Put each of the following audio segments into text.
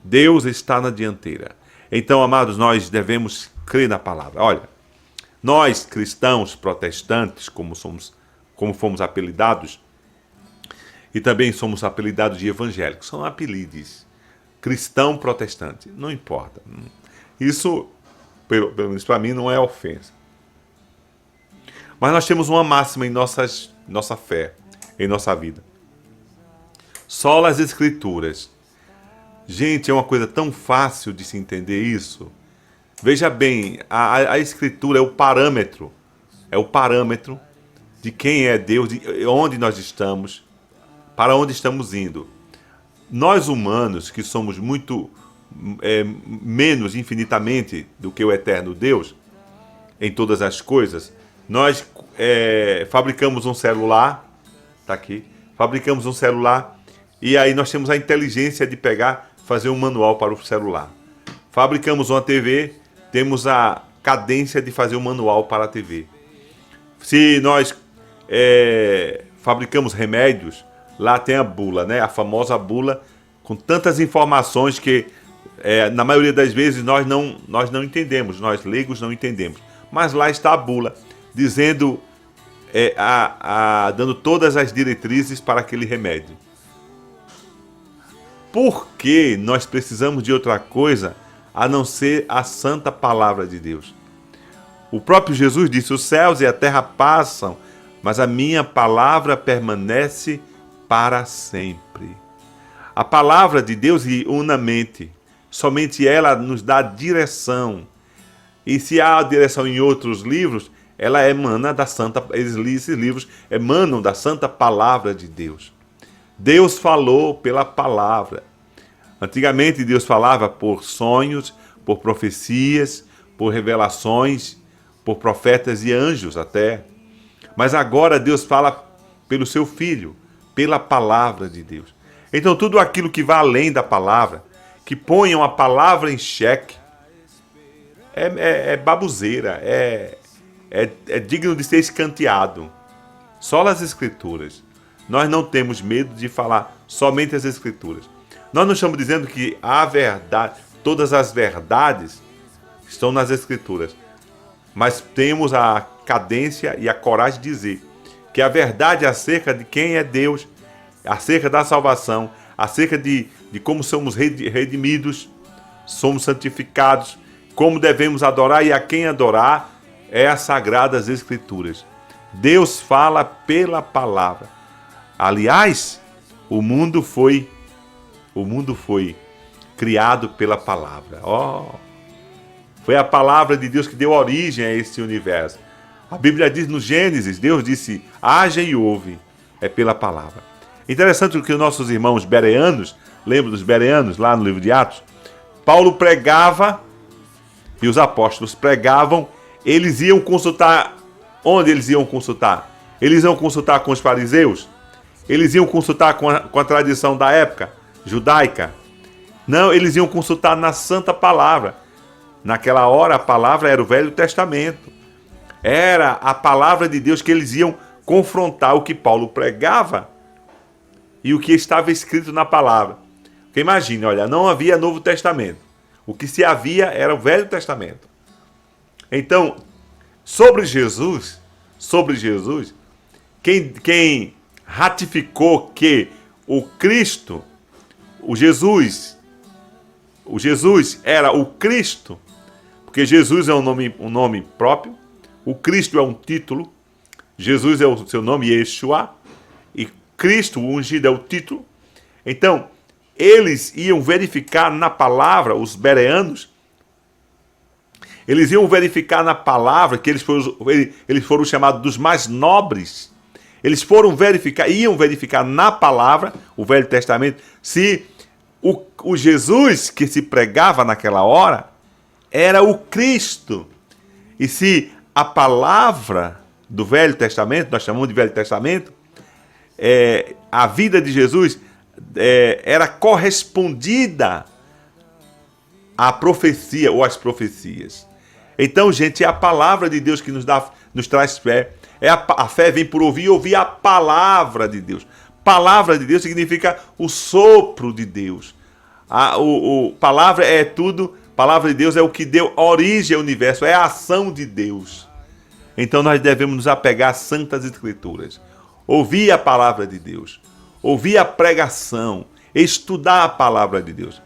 Deus está na dianteira. Então, amados, nós devemos crer na palavra. Olha, nós cristãos protestantes, como fomos apelidados, e também somos apelidados de evangélicos, são apelidos. Cristão protestante, não importa. Isso, pelo menos para mim, não é ofensa. Mas nós temos uma máxima em nossa fé, em nossa vida. Só as Escrituras. Gente, é uma coisa tão fácil de se entender isso. Veja bem, a Escritura é o parâmetro de quem é Deus, de onde nós estamos, para onde estamos indo. Nós humanos, que somos muito menos infinitamente do que o eterno Deus, em todas as coisas, nós fabricamos um celular, tá aqui, fabricamos um celular, e aí nós temos a inteligência de fazer um manual para o celular. Fabricamos uma TV, temos a cadência de fazer um manual para a TV. Se nós fabricamos remédios, lá tem a bula, né? A famosa bula, com tantas informações que, na maioria das vezes, nós não entendemos, nós leigos não entendemos. Mas lá está a bula, dizendo, dando todas as diretrizes para aquele remédio. Por que nós precisamos de outra coisa a não ser a santa palavra de Deus? O próprio Jesus disse: os céus e a terra passam, mas a minha palavra permanece para sempre. A palavra de Deus e unamente, somente ela nos dá direção. E se há direção em outros livros, ela emana da santa, esses livros emanam da santa palavra de Deus. Deus falou pela palavra. Antigamente Deus falava por sonhos, por profecias, por revelações, por profetas e anjos até. Mas agora Deus fala pelo seu Filho, pela palavra de Deus. Então tudo aquilo que vai além da palavra, que ponham a palavra em xeque, é baboseira, é digno de ser escanteado. Só as Escrituras. Nós não temos medo de falar somente as Escrituras. Nós não estamos dizendo que a verdade, todas as verdades estão nas Escrituras. Mas temos a cadência e a coragem de dizer que a verdade acerca de quem é Deus, acerca da salvação, acerca de como somos redimidos, somos santificados, como devemos adorar e a quem adorar, é as Sagradas Escrituras. Deus fala pela palavra. Aliás, o mundo foi criado pela palavra. Foi a palavra de Deus que deu origem a esse universo. A Bíblia diz no Gênesis, Deus disse: haja e houve. É pela palavra. Interessante que os nossos irmãos bereanos, lembra dos bereanos lá no livro de Atos? Paulo pregava e os apóstolos pregavam. Eles iam consultar. Onde eles iam consultar? Eles iam consultar com os fariseus? Eles iam consultar com a tradição da época judaica? Não, eles iam consultar na Santa Palavra. Naquela hora a palavra era o Velho Testamento. Era a palavra de Deus que eles iam confrontar o que Paulo pregava e o que estava escrito na palavra. Porque imagine, olha, não havia Novo Testamento. O que se havia era o Velho Testamento. Então, sobre Jesus, quem ratificou que o Cristo, o Jesus era o Cristo, porque Jesus é um nome próprio, o Cristo é um título, Jesus é o seu nome, Yeshua, e Cristo, o ungido, é o título. Então, eles iam verificar na palavra, os bereanos, eles iam verificar na palavra, que eles foram chamados dos mais nobres. Eles iam verificar na palavra, o Velho Testamento, se o Jesus que se pregava naquela hora era o Cristo. E se a palavra do Velho Testamento, nós chamamos de Velho Testamento, a vida de Jesus era correspondida à profecia ou às profecias. Então, gente, é a palavra de Deus que nos traz fé. A fé vem por ouvir e ouvir a palavra de Deus. Palavra de Deus significa o sopro de Deus. Palavra é tudo, palavra de Deus é o que deu origem ao universo, é a ação de Deus. Então nós devemos nos apegar às Santas Escrituras, ouvir a palavra de Deus, ouvir a pregação, estudar a palavra de Deus.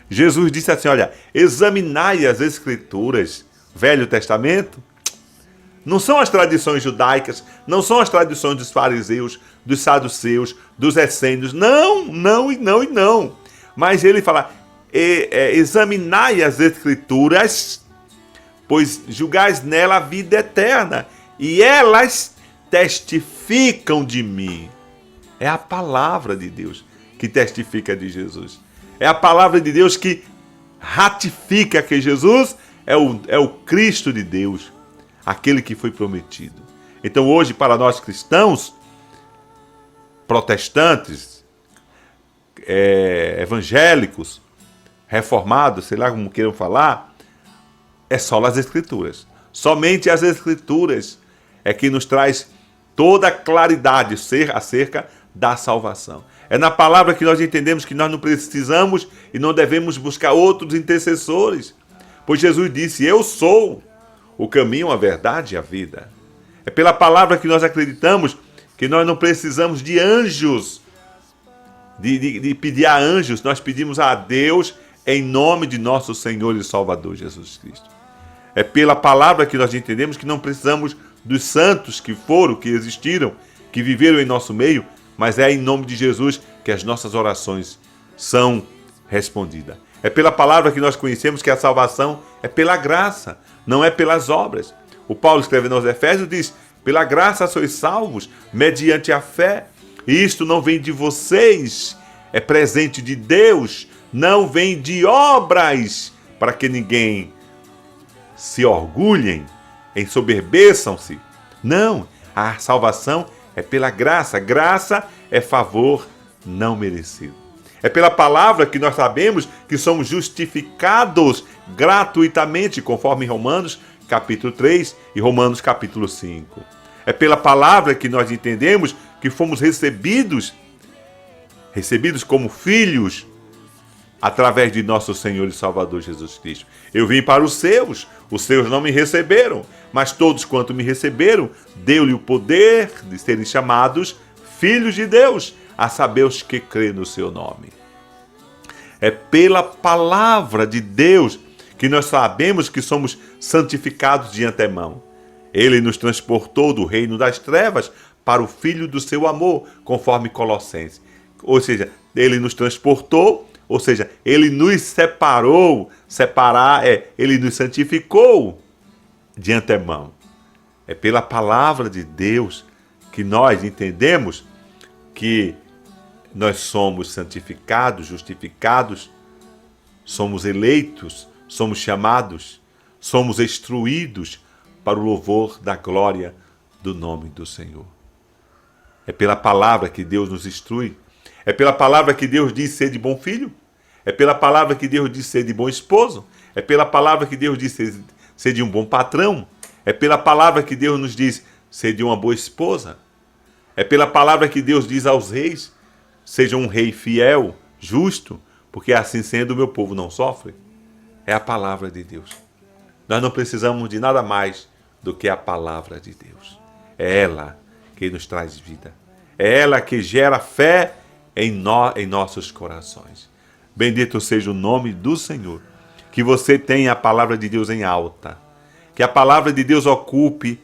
Jesus disse assim, olha, examinai as Escrituras, Velho Testamento, não são as tradições judaicas, não são as tradições dos fariseus, dos saduceus, dos essênios, não. Mas ele fala, examinai as Escrituras, pois julgais nela a vida eterna, e elas testificam de mim. É a palavra de Deus que testifica de Jesus. É a palavra de Deus que ratifica que Jesus é o Cristo de Deus, aquele que foi prometido. Então hoje, para nós cristãos, protestantes, evangélicos, reformados, sei lá como queiram falar, é só as Escrituras. Somente as Escrituras é que nos traz toda a claridade acerca da salvação. É na palavra que nós entendemos que nós não precisamos e não devemos buscar outros intercessores. Pois Jesus disse, eu sou o caminho, a verdade e a vida. É pela palavra que nós acreditamos que nós não precisamos de anjos, de pedir a anjos, nós pedimos a Deus em nome de nosso Senhor e Salvador Jesus Cristo. É pela palavra que nós entendemos que não precisamos dos santos que foram, que existiram, que viveram em nosso meio, mas é em nome de Jesus que as nossas orações são respondidas. É pela palavra que nós conhecemos que a salvação é pela graça, não é pelas obras. O Paulo escrevendo aos Efésios diz, pela graça sois salvos, mediante a fé. E isto não vem de vocês, é presente de Deus, não vem de obras, para que ninguém se orgulhem, ensoberbeçam-se. Não, a salvação é pela graça. Graça é favor não merecido. É pela palavra que nós sabemos que somos justificados gratuitamente, conforme Romanos capítulo 3 e Romanos capítulo 5. É pela palavra que nós entendemos que fomos recebidos como filhos através de nosso Senhor e Salvador Jesus Cristo. Eu vim para os seus não me receberam, mas todos quanto me receberam, deu-lhe o poder de serem chamados filhos de Deus, a saber os que crêem no seu nome. É pela palavra de Deus que nós sabemos que somos santificados de antemão. Ele nos transportou do reino das trevas para o Filho do seu amor, conforme Colossenses. Ou seja, ele nos transportou, ou seja, ele nos separou, ele nos santificou de antemão. É pela palavra de Deus que nós entendemos que nós somos santificados, justificados, somos eleitos, somos chamados, somos instruídos para o louvor da glória do nome do Senhor. É pela palavra que Deus nos instrui. É pela palavra que Deus diz ser de bom filho. É pela palavra que Deus diz ser de bom esposo. É pela palavra que Deus diz ser de um bom patrão. É pela palavra que Deus nos diz ser de uma boa esposa. É pela palavra que Deus diz aos reis, seja um rei fiel, justo, porque assim sendo o meu povo não sofre. É a palavra de Deus. Nós não precisamos de nada mais do que a palavra de Deus. É ela que nos traz vida. É ela que gera fé em nossos corações. Bendito seja o nome do Senhor. Que você tenha a palavra de Deus em alta. Que a palavra de Deus ocupe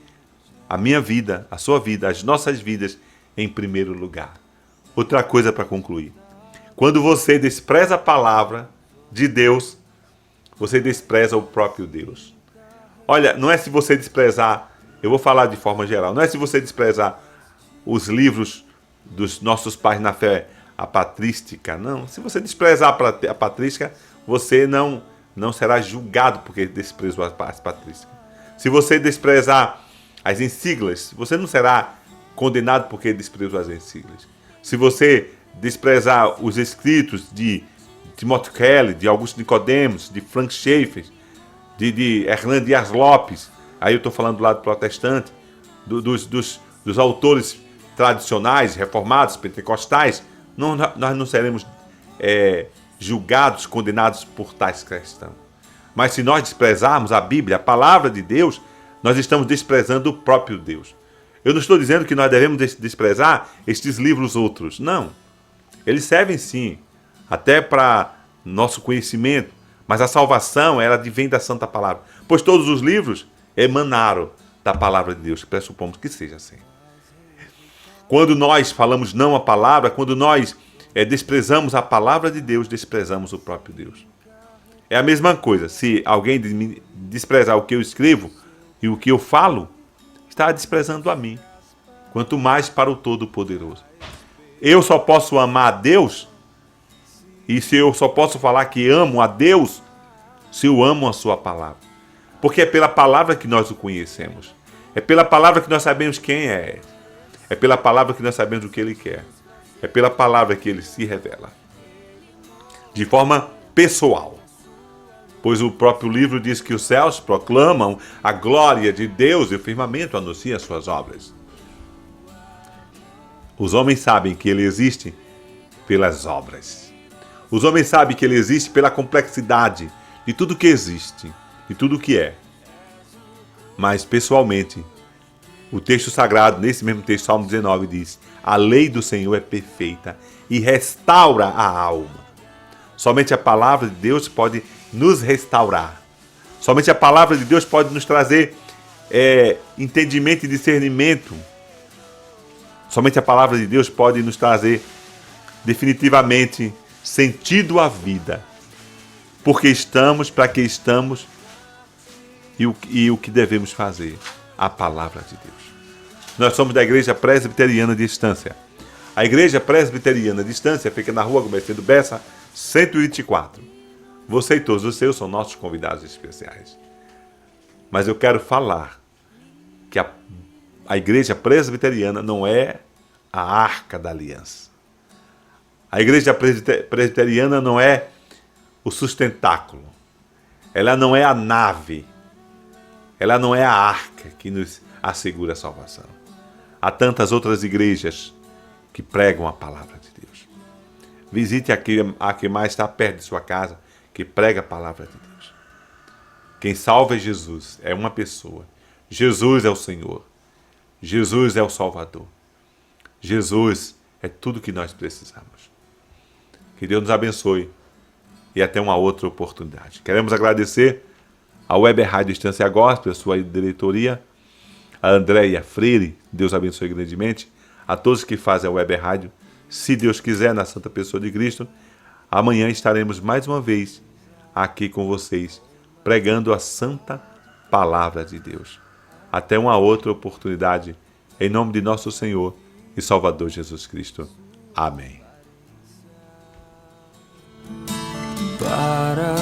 a minha vida, a sua vida, as nossas vidas em primeiro lugar. Outra coisa para concluir. Quando você despreza a palavra de Deus, você despreza o próprio Deus. Olha, não é se você desprezar, eu vou falar de forma geral, não é se você desprezar os livros dos nossos pais na fé, a patrística, não. Se você desprezar a patrística, você não será julgado porque desprezou as patrísticas. Se você desprezar as encíclicas, você não será condenado porque desprezou as encíclicas. Se você desprezar os escritos de Timothy Kelly, de Augusto Nicodemos, de Frank Schaeffer, de Hernán Dias Lopes, aí eu estou falando do lado protestante, dos autores tradicionais, reformados, pentecostais, nós não seremos julgados, condenados por tais questões. Mas se nós desprezarmos a Bíblia, a palavra de Deus, nós estamos desprezando o próprio Deus. Eu não estou dizendo que nós devemos desprezar estes livros outros. Não. Eles servem sim, até para nosso conhecimento, mas a salvação, ela vem da Santa Palavra. Pois todos os livros emanaram da Palavra de Deus, pressupomos que seja assim. Quando nós falamos não à palavra, quando nós desprezamos a palavra de Deus, desprezamos o próprio Deus. É a mesma coisa, se alguém desprezar o que eu escrevo e o que eu falo, está desprezando a mim, quanto mais para o Todo-Poderoso. Eu só posso amar a Deus, e se eu só posso falar que amo a Deus, se eu amo a sua palavra. Porque é pela palavra que nós o conhecemos. É pela palavra que nós sabemos quem é. É pela palavra que nós sabemos o que Ele quer. É pela palavra que Ele se revela. De forma pessoal. Pois o próprio livro diz que os céus proclamam a glória de Deus e o firmamento anuncia as suas obras. Os homens sabem que Ele existe pelas obras. Os homens sabem que Ele existe pela complexidade de tudo que existe, de tudo que é. Mas, pessoalmente, o texto sagrado, nesse mesmo texto, Salmo 19, diz: a lei do Senhor é perfeita e restaura a alma. Somente a palavra de Deus pode nos restaurar. Somente a palavra de Deus pode nos trazer entendimento e discernimento. Somente a palavra de Deus pode nos trazer definitivamente sentido à vida. Porque estamos, para que estamos e o que devemos fazer. A palavra de Deus. Nós somos da Igreja Presbiteriana de Estância. A Igreja Presbiteriana de Estância fica na Rua Gomercindo Bessa, 124. Você e todos os seus são nossos convidados especiais. Mas eu quero falar que a Igreja Presbiteriana não é a Arca da Aliança. A Igreja Presbiteriana não é o sustentáculo. Ela não é a nave. Ela não é a arca que nos assegura a salvação. Há tantas outras igrejas que pregam a palavra de Deus. Visite a que mais está perto de sua casa, que prega a palavra de Deus. Quem salva é Jesus, é uma pessoa. Jesus é o Senhor. Jesus é o Salvador. Jesus é tudo que nós precisamos. Que Deus nos abençoe e até uma outra oportunidade. Queremos agradecer a Web Rádio Estância Gospel, a sua diretoria, a Andréia Freire, Deus abençoe grandemente, a todos que fazem a Web Rádio. Se Deus quiser, na Santa Pessoa de Cristo, amanhã estaremos mais uma vez aqui com vocês, pregando a Santa Palavra de Deus. Até uma outra oportunidade, em nome de nosso Senhor e Salvador Jesus Cristo. Amém. Para